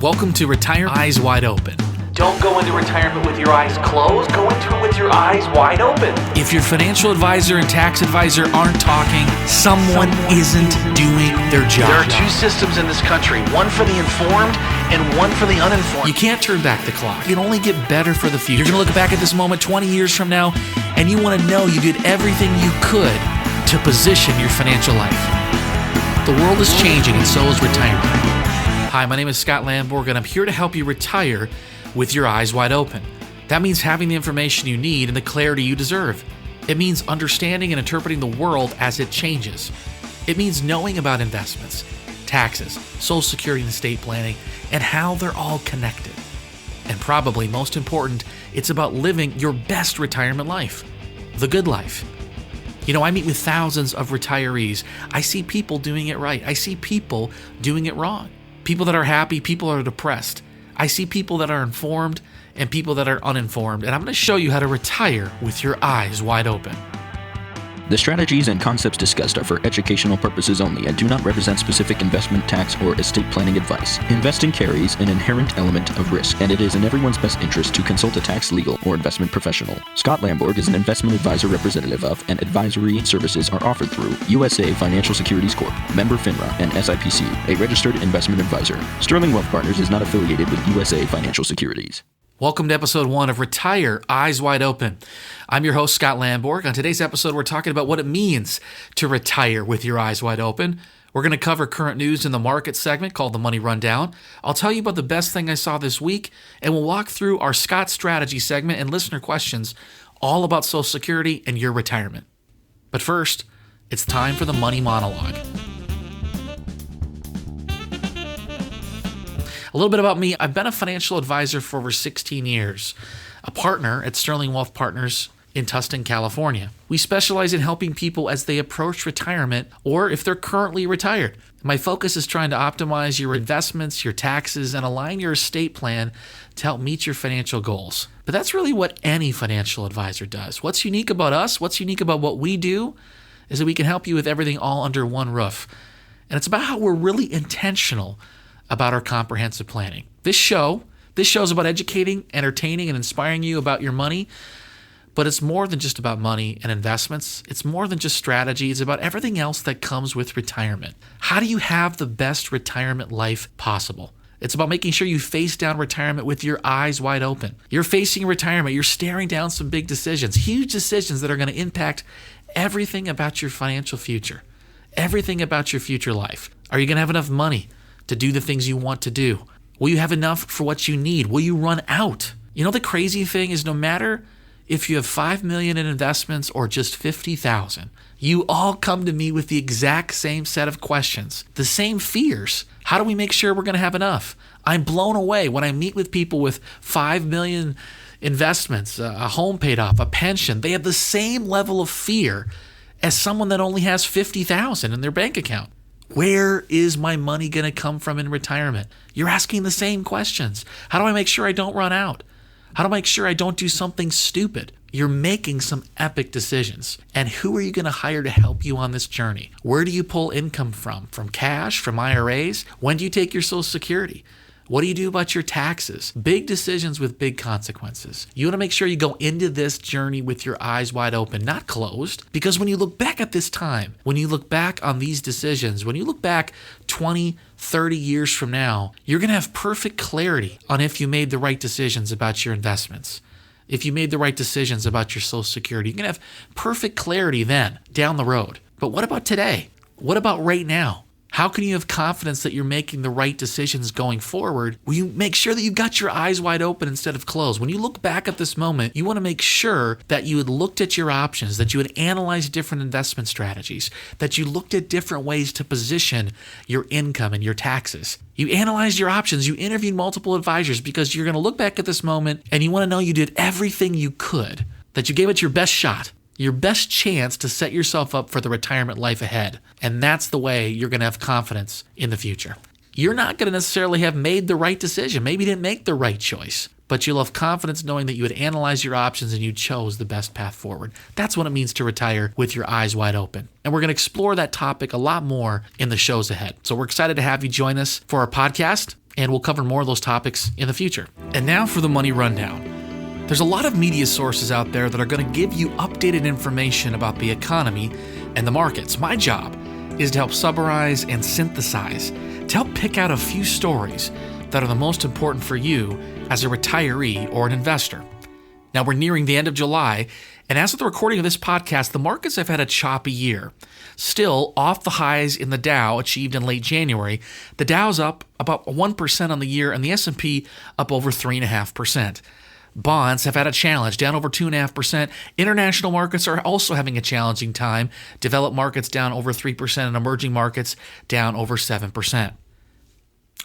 Welcome to Retire Eyes Wide Open. Don't go into retirement with your eyes closed. Go into it with your eyes wide open. If your financial advisor and tax advisor aren't talking, someone isn't doing their job. There are two systems in this country, one for the informed and one for the uninformed. You can't turn back the clock. You can only get better for the future. You're going to look back at this moment 20 years from now, and you want to know you did everything you could to position your financial life. The world is changing, and so is retirement. Hi, my name is Scot Landborg, and I'm here to help you retire with your eyes wide open. That means having the information you need and the clarity you deserve. It means understanding and interpreting the world as it changes. It means knowing about investments, taxes, Social Security and estate planning, and how they're all connected. And probably most important, it's about living your best retirement life, the good life. You know, I meet with thousands of retirees. I see people doing it right. I see people doing it wrong. People that are happy, people that are depressed. I see people that are informed and people that are uninformed, and I'm going to show you how to retire with your eyes wide open. The strategies and concepts discussed are for educational purposes only and do not represent specific investment, tax, or estate planning advice. Investing carries an inherent element of risk, and it is in everyone's best interest to consult a tax, legal, or investment professional. Scot Landborg is an investment advisor representative of, and advisory services are offered through USA Financial Securities Corp., member FINRA, and SIPC, a registered investment advisor. Sterling Wealth Partners is not affiliated with USA Financial Securities. Welcome to episode 1 of Retire Eyes Wide Open. I'm your host, Scot Landborg. On today's episode, we're talking about what it means to retire with your eyes wide open. We're going to cover current news in the market segment called the Money Rundown. I'll tell you about the best thing I saw this week, and we'll walk through our Scot Strategy segment and listener questions all about Social Security and your retirement. But first, it's time for the Money Monologue. A little bit about me. I've been a financial advisor for over 16 years, a partner at Sterling Wealth Partners in Tustin, California. We specialize in helping people as they approach retirement or if they're currently retired. My focus is trying to optimize your investments, your taxes, and align your estate plan to help meet your financial goals. But that's really what any financial advisor does. What's unique about us, what's unique about what we do, is that we can help you with everything all under one roof. And it's about how we're really intentional about our comprehensive planning. This show is about educating, entertaining, and inspiring you about your money, but it's more than just about money and investments. It's more than just strategy. It's about everything else that comes with retirement. How do you have the best retirement life possible? It's about making sure you face down retirement with your eyes wide open. You're facing retirement. You're staring down some big decisions, huge decisions that are going to impact everything about your financial future, everything about your future life. Are you going to have enough money to do the things you want to do? Will you have enough for what you need? Will you run out? You know, the crazy thing is no matter if you have $5 million in investments or just $50,000, you all come to me with the exact same set of questions, the same fears. How do we make sure we're going to have enough? I'm blown away when I meet with people with $5 million investments, a home paid off, a pension. They have the same level of fear as someone that only has $50,000 in their bank account. Where is my money going to come from in retirement? You're asking the same questions. How do I make sure I don't run out? How do I make sure I don't do something stupid? You're making some epic decisions. And who are you going to hire to help you on this journey? Where do you pull income from? From cash? From IRAs? When do you take your Social Security? What do you do about your taxes? Big decisions with big consequences. You want to make sure you go into this journey with your eyes wide open, not closed. Because when you look back at this time, when you look back on these decisions, when you look back 20, 30 years from now, you're going to have perfect clarity on if you made the right decisions about your investments, if you made the right decisions about your Social Security. You're going to have perfect clarity then, down the road. But what about today? What about right now? How can you have confidence that you're making the right decisions going forward? Will you make sure that you've got your eyes wide open instead of closed? When you look back at this moment, you want to make sure that you had looked at your options, that you had analyzed different investment strategies, that you looked at different ways to position your income and your taxes. You analyzed your options. You interviewed multiple advisors because you're going to look back at this moment and you want to know you did everything you could, that you gave it your best shot, your best chance to set yourself up for the retirement life ahead. And that's the way you're going to have confidence in the future. You're not going to necessarily have made the right decision. Maybe you didn't make the right choice, but you'll have confidence knowing that you had analyzed your options and you chose the best path forward. That's what it means to retire with your eyes wide open. And we're going to explore that topic a lot more in the shows ahead. So we're excited to have you join us for our podcast. And we'll cover more of those topics in the future. And now for the money rundown. There's a lot of media sources out there that are going to give you updated information about the economy and the markets. My job is to help summarize and synthesize, to help pick out a few stories that are the most important for you as a retiree or an investor. Now, we're nearing the end of July, and as of the recording of this podcast, the markets have had a choppy year. Still, off the highs in the Dow achieved in late January, the Dow's up about 1% on the year, and the S&P up over 3.5%. Bonds have had a challenge, down over 2.5%. International markets are also having a challenging time. Developed markets down over 3%, and emerging markets down over 7%.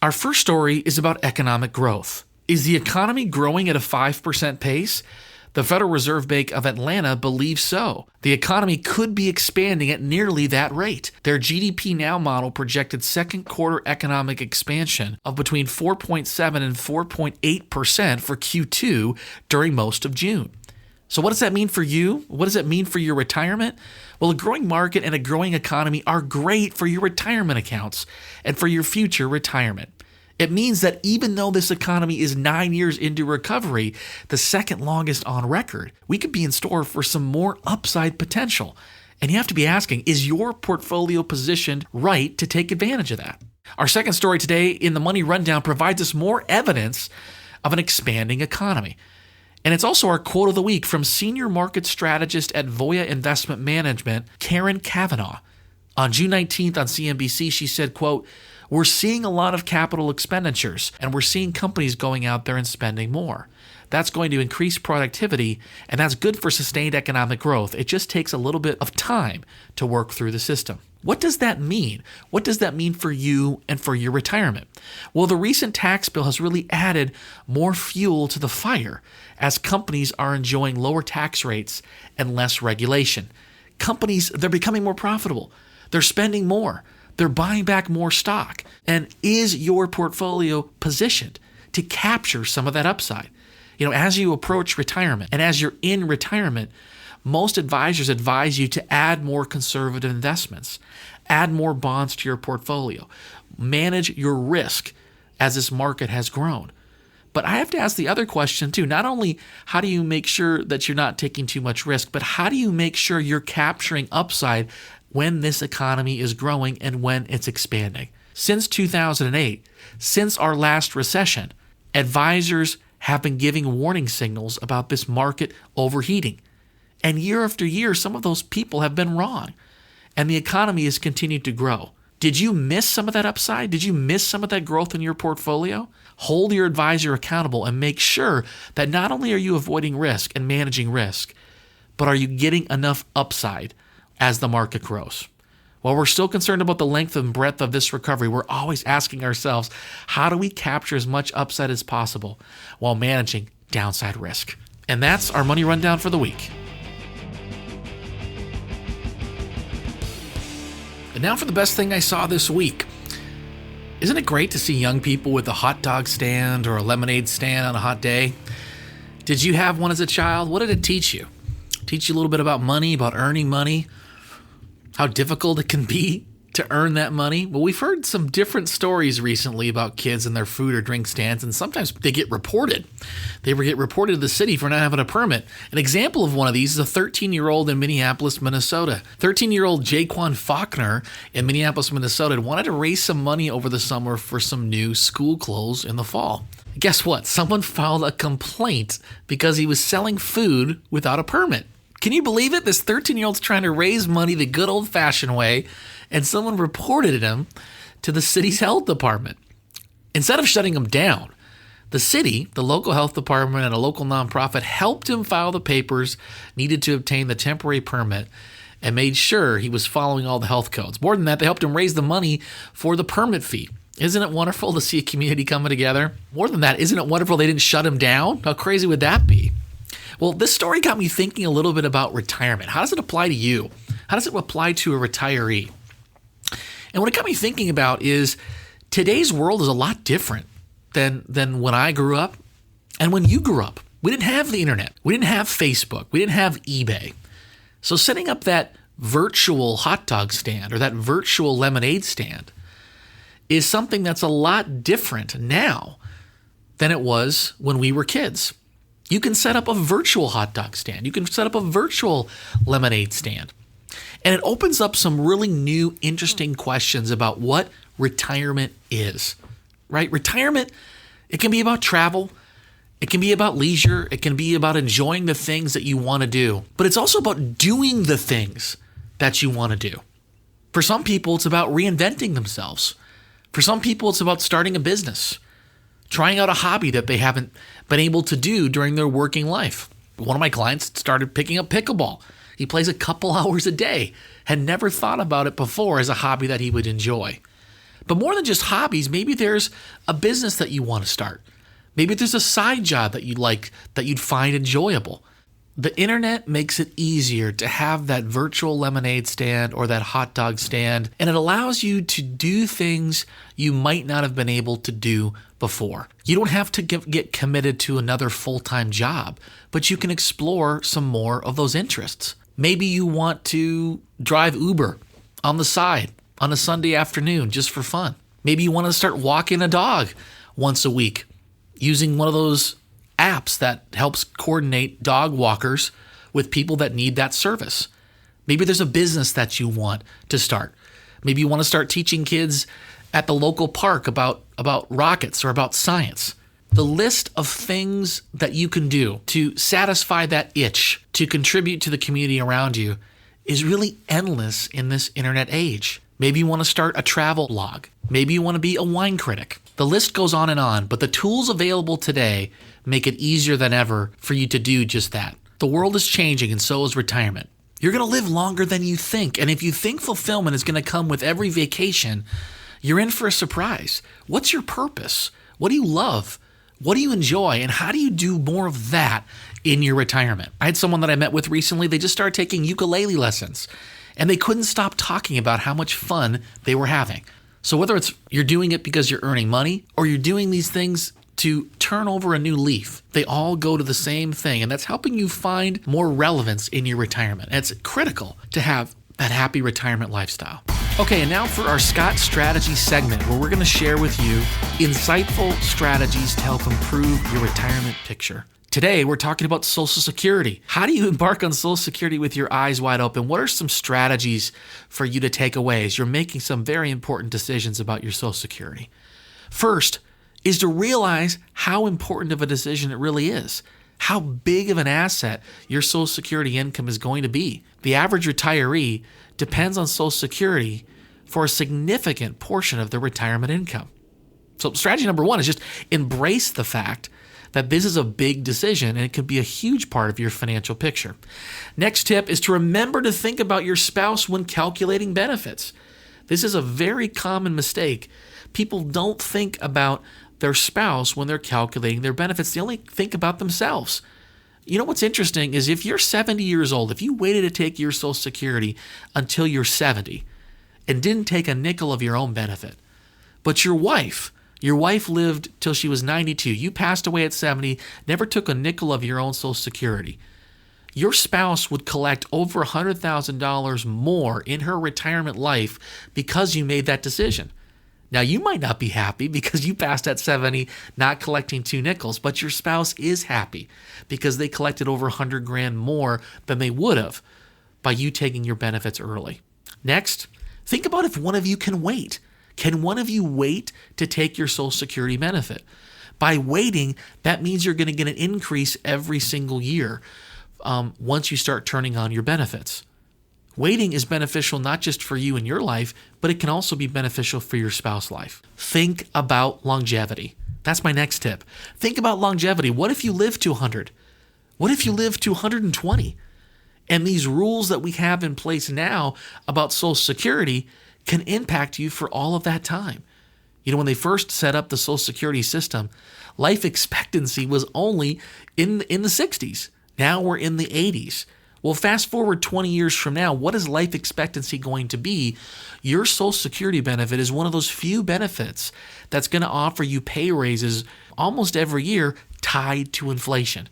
Our first story is about economic growth. Is the economy growing at a 5% pace? The Federal Reserve Bank of Atlanta believes so. The economy could be expanding at nearly that rate. Their GDP Now model projected second quarter economic expansion of between 4.7 and 4.8% for Q2 during most of June. So what does that mean for you? What does that mean for your retirement? Well, a growing market and a growing economy are great for your retirement accounts and for your future retirement. It means that even though this economy is 9 years into recovery, the second longest on record, we could be in store for some more upside potential. And you have to be asking, is your portfolio positioned right to take advantage of that? Our second story today in the Money Rundown provides us more evidence of an expanding economy. And it's also our quote of the week from senior market strategist at Voya Investment Management, Karen Kavanaugh. On June 19th on CNBC, she said, quote, "We're seeing a lot of capital expenditures, and we're seeing companies going out there and spending more. That's going to increase productivity, and that's good for sustained economic growth. It just takes a little bit of time to work through the system." What does that mean? What does that mean for you and for your retirement? Well, the recent tax bill has really added more fuel to the fire as companies are enjoying lower tax rates and less regulation. Companies, they're becoming more profitable. They're spending more. They're buying back more stock. And is your portfolio positioned to capture some of that upside? You know, as you approach retirement and as you're in retirement, most advisors advise you to add more conservative investments, add more bonds to your portfolio, manage your risk as this market has grown. But I have to ask the other question too. Not only how do you make sure that you're not taking too much risk, but how do you make sure you're capturing upside when this economy is growing and when it's expanding? Since 2008, since our last recession, advisors have been giving warning signals about this market overheating. And year after year, some of those people have been wrong. And the economy has continued to grow. Did you miss some of that upside? Did you miss some of that growth in your portfolio? Hold your advisor accountable and make sure that not only are you avoiding risk and managing risk, but are you getting enough upside as the market grows? While we're still concerned about the length and breadth of this recovery, we're always asking ourselves, how do we capture as much upside as possible while managing downside risk? And that's our Money Rundown for the week. And now for the best thing I saw this week. Isn't it great to see young people with a hot dog stand or a lemonade stand on a hot day? Did you have one as a child? What did it teach you? Teach you a little bit about money, about earning money, how difficult it can be to earn that money? Well, we've heard some different stories recently about kids and their food or drink stands, and sometimes they get reported. They get reported to the city for not having a permit. An example of one of these is a 13-year-old in Minneapolis, Minnesota. 13-year-old Jaquan Faulkner in Minneapolis, Minnesota wanted to raise some money over the summer for some new school clothes in the fall. Guess what? Someone filed a complaint because he was selling food without a permit. Can you believe it? This 13-year-old's trying to raise money the good old-fashioned way, and someone reported him to the city's health department. Instead of shutting him down, the city, the local health department, and a local nonprofit helped him file the papers needed to obtain the temporary permit and made sure he was following all the health codes. More than that, they helped him raise the money for the permit fee. Isn't it wonderful to see a community coming together? More than that, isn't it wonderful they didn't shut him down? How crazy would that be? Well, this story got me thinking a little bit about retirement. How does it apply to you? How does it apply to a retiree? And what it got me thinking about is today's world is a lot different than when I grew up and when you grew up. We didn't have the internet. We didn't have Facebook. We didn't have eBay. So setting up that virtual hot dog stand or that virtual lemonade stand, is something that's a lot different now than it was when we were kids. You can set up a virtual hot dog stand. You can set up a virtual lemonade stand. And it opens up some really new, interesting questions about what retirement is, right? Retirement, it can be about travel. It can be about leisure. It can be about enjoying the things that you want to do. But it's also about doing the things that you want to do. For some people, it's about reinventing themselves. For some people, it's about starting a business, trying out a hobby that they haven't been able to do during their working life. One of my clients started picking up pickleball. He plays a couple hours a day, had never thought about it before as a hobby that he would enjoy. But more than just hobbies, maybe there's a business that you want to start. Maybe there's a side job that you'd like, that you'd find enjoyable. The internet makes it easier to have that virtual lemonade stand or that hot dog stand, and it allows you to do things you might not have been able to do before. You don't have to get committed to another full-time job, but you can explore some more of those interests. Maybe you want to drive Uber on the side on a Sunday afternoon just for fun. Maybe you want to start walking a dog once a week using one of those apps that helps coordinate dog walkers with people that need that service. Maybe there's a business that you want to start. Maybe you want to start teaching kids at the local park about rockets or about science. The list of things that you can do to satisfy that itch, to contribute to the community around you, is really endless in this internet age. Maybe you want to start a travel blog. Maybe you want to be a wine critic. The list goes on, but the tools available today make it easier than ever for you to do just that. The world is changing, and so is retirement. You're going to live longer than you think, and if you think fulfillment is going to come with every vacation, you're in for a surprise. What's your purpose? What do you love? What do you enjoy? And how do you do more of that in your retirement? I had someone that I met with recently. They just started taking ukulele lessons, and they couldn't stop talking about how much fun they were having. So whether it's you're doing it because you're earning money or you're doing these things to turn over a new leaf, they all go to the same thing, and that's helping you find more relevance in your retirement. And it's critical to have that happy retirement lifestyle. Okay, and now for our Scot Strategy segment, where we're going to share with you insightful strategies to help improve your retirement picture. Today, we're talking about Social Security. How do you embark on Social Security with your eyes wide open? What are some strategies for you to take away as you're making some very important decisions about your Social Security? First is to realize how important of a decision it really is, how big of an asset your Social Security income is going to be. The average retiree depends on Social Security for a significant portion of their retirement income. So strategy number one is just embrace the fact that this is a big decision and it can be a huge part of your financial picture. Next tip is to remember to think about your spouse when calculating benefits. This is a very common mistake. People don't think about their spouse when they're calculating their benefits. They only think about themselves. You know what's interesting is if you're 70 years old, if you waited to take your Social Security until you're 70 and didn't take a nickel of your own benefit, but your wife lived till she was 92, you passed away at 70, never took a nickel of your own Social Security, your spouse would collect over $100,000 more in her retirement life because you made that decision. Now, you might not be happy because you passed at 70 not collecting 2 nickels, but your spouse is happy because they collected over $100,000 more than they would have by you taking your benefits early. Next, think about if one of you can wait. Can one of you wait to take your Social Security benefit? By waiting, that means you're going to get an increase every single year once you start turning on your benefits. Waiting is beneficial not just for you in your life, but it can also be beneficial for your spouse's life. Think about longevity. That's my next tip. Think about longevity. What if you live to 100? What if you live to 120? And these rules that we have in place now about Social Security can impact you for all of that time. You know, when they first set up the Social Security system, life expectancy was only in the 60s. Now we're in the 80s. Well, fast forward 20 years from now, what is life expectancy going to be? Your Social Security benefit is one of those few benefits that's going to offer you pay raises almost every year tied to inflation.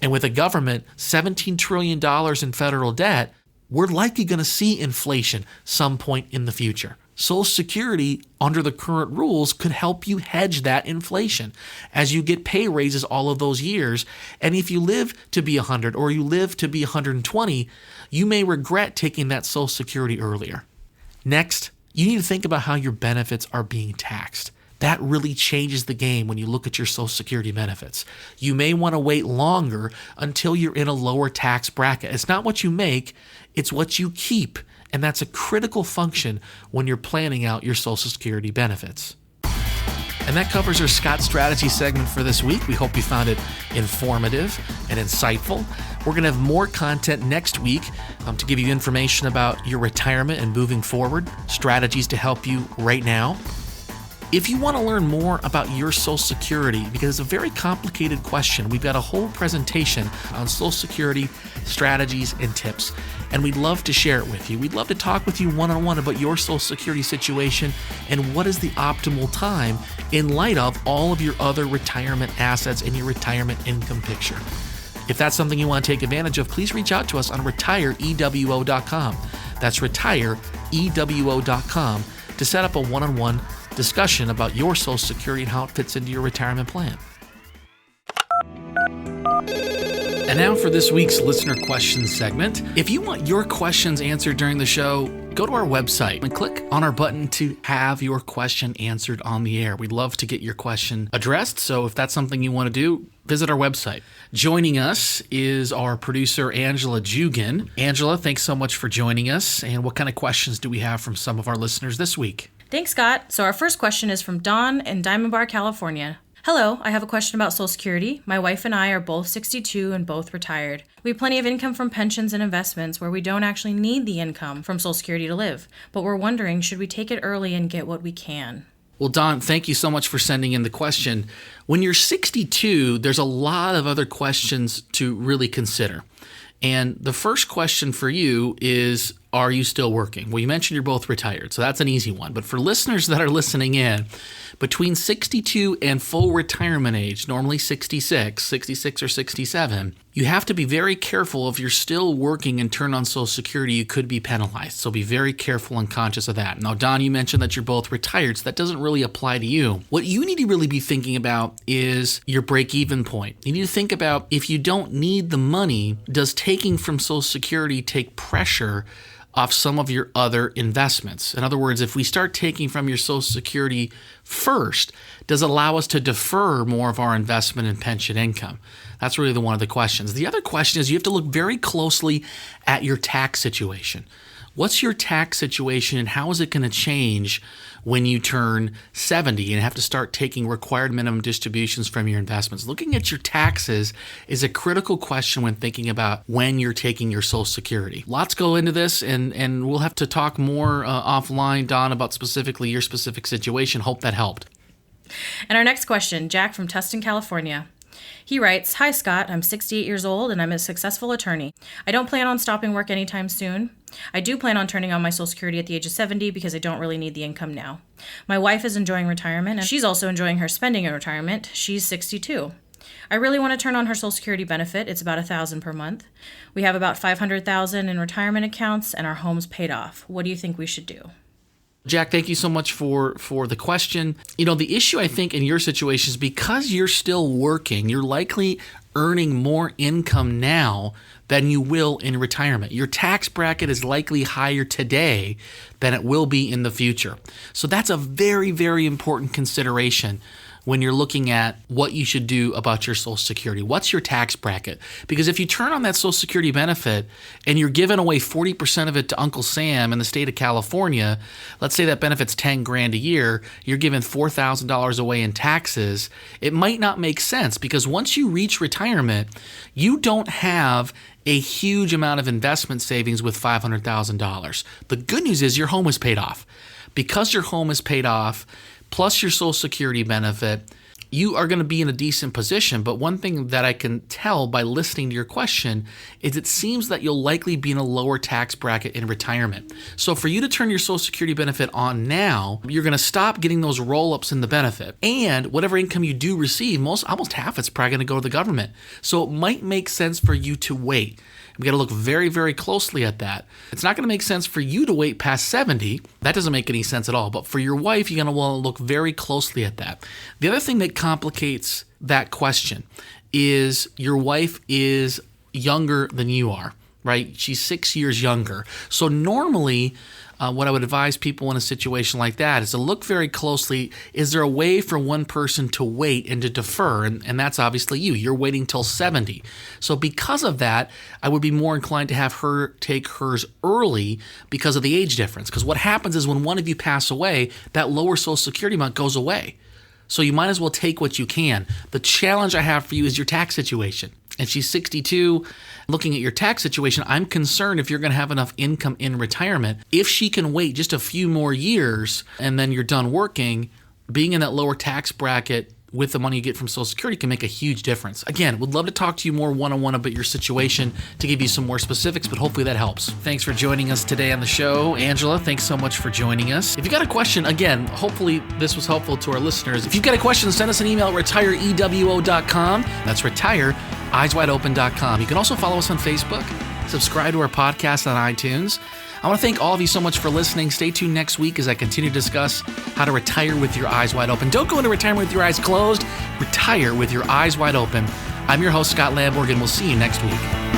And with a government, $17 trillion in federal debt, we're likely going to see inflation some point in the future. Social Security, under the current rules, could help you hedge that inflation as you get pay raises all of those years. And if you live to be 100 or you live to be 120, you may regret taking that Social Security earlier. Next, you need to think about how your benefits are being taxed. That really changes the game when you look at your Social Security benefits. You may want to wait longer until you're in a lower tax bracket. It's not what you make, it's what you keep. And that's a critical function when you're planning out your Social Security benefits. And that covers our Scot Strategy segment for this week. We hope you found it informative and insightful. We're going to have more content next week to give you information about your retirement and moving forward, strategies to help you right now. If you want to learn more about your Social Security, because it's a very complicated question, we've got a whole presentation on Social Security strategies and tips, and we'd love to share it with you. We'd love to talk with you one-on-one about your Social Security situation and what is the optimal time in light of all of your other retirement assets and your retirement income picture. If that's something you want to take advantage of, please reach out to us on retireewo.com. That's retireewo.com to set up a one-on-one discussion about your Social Security and how it fits into your retirement plan. And now for this week's listener questions segment. If you want your questions answered during the show, go to our website and click on our button to have your question answered on the air. We'd love to get your question addressed, so if that's something you want to do, visit our website. Joining us is our producer, Angela Jugan. Angela, thanks so much for joining us. And what kind of questions do we have from some of our listeners this week? Thanks, Scott. So our first question is from Dawn in Diamond Bar, California. Hello, I have a question about Social Security. My wife and I are both 62 and both retired. We have plenty of income from pensions and investments where we don't actually need the income from Social Security to live. But we're wondering, should we take it early and get what we can? Well, Don, thank you so much for sending in the question. When you're 62, there's a lot of other questions to really consider. And the first question for you is, are you still working? Well, you mentioned you're both retired, so that's an easy one. But for listeners that are listening in, between 62 and full retirement age, normally 66 or 67, you have to be very careful. If you're still working and turn on Social Security, you could be penalized. So be very careful and conscious of that. Now, Don, you mentioned that you're both retired, so that doesn't really apply to you. What you need to really be thinking about is your break-even point. You need to think about, if you don't need the money, does taking from Social Security take pressure off some of your other investments? In other words, if we start taking from your Social Security first, does it allow us to defer more of our investment and pension income? That's really one of the questions. The other question is, you have to look very closely at your tax situation. What's your tax situation and how is it going to change when you turn 70 and have to start taking required minimum distributions from your investments? Looking at your taxes is a critical question when thinking about when you're taking your Social Security. Lots go into this, and we'll have to talk more offline, Don, about specifically your specific situation. Hope that helped. And our next question, Jack from Tustin, California. He writes, Hi, Scott. I'm 68 years old and I'm a successful attorney. I don't plan on stopping work anytime soon. I do plan on turning on my Social Security at the age of 70 because I don't really need the income now. My wife is enjoying retirement and she's also enjoying her spending in retirement. She's 62. I really want to turn on her Social Security benefit. It's about $1,000 per month. We have about $500,000 in retirement accounts and our home's paid off. What do you think we should do? Jack, thank you so much for the question. You know, the issue I think in your situation is because you're still working, you're likely earning more income now than you will in retirement. Your tax bracket is likely higher today than it will be in the future. So that's a very, very important consideration when you're looking at what you should do about your Social Security. What's your tax bracket? Because if you turn on that Social Security benefit and you're giving away 40% of it to Uncle Sam in the state of California, let's say that benefit's $10,000 a year, you're giving $4,000 away in taxes, it might not make sense because once you reach retirement, you don't have a huge amount of investment savings with $500,000. The good news is your home is paid off. Because your home is paid off, plus your Social Security benefit, you are going to be in a decent position. But one thing that I can tell by listening to your question is it seems that you'll likely be in a lower tax bracket in retirement. So for you to turn your Social Security benefit on now, you're going to stop getting those roll-ups in the benefit. And whatever income you do receive, almost half it's probably going to go to the government. So it might make sense for you to wait. We got to look very, very closely at that. It's not going to make sense for you to wait past 70. That doesn't make any sense at all. But for your wife, you're going to want to look very closely at that. The other thing that complicates that question is your wife is younger than you are, right? She's 6 years younger. So normally, what I would advise people in a situation like that is to look very closely. Is there a way for one person to wait and to defer? And that's obviously you. You're waiting till 70. So because of that, I would be more inclined to have her take hers early because of the age difference. Because what happens is when one of you pass away, that lower Social Security amount goes away. So you might as well take what you can. The challenge I have for you is your tax situation. And she's 62. Looking at your tax situation, I'm concerned if you're going to have enough income in retirement. If she can wait just a few more years and then you're done working, being in that lower tax bracket with the money you get from Social Security can make a huge difference. Again, would love to talk to you more one-on-one about your situation to give you some more specifics, but hopefully that helps. Thanks for joining us today on the show. Angela, thanks so much for joining us. If you got a question, again, hopefully this was helpful to our listeners. If you've got a question, send us an email at retireewo.com. That's retireeyeswideopen.com. You can also follow us on Facebook, subscribe to our podcast on iTunes. I want to thank all of you so much for listening. Stay tuned next week as I continue to discuss how to retire with your eyes wide open. Don't go into retirement with your eyes closed. Retire with your eyes wide open. I'm your host, Scot Landborg, and we'll see you next week.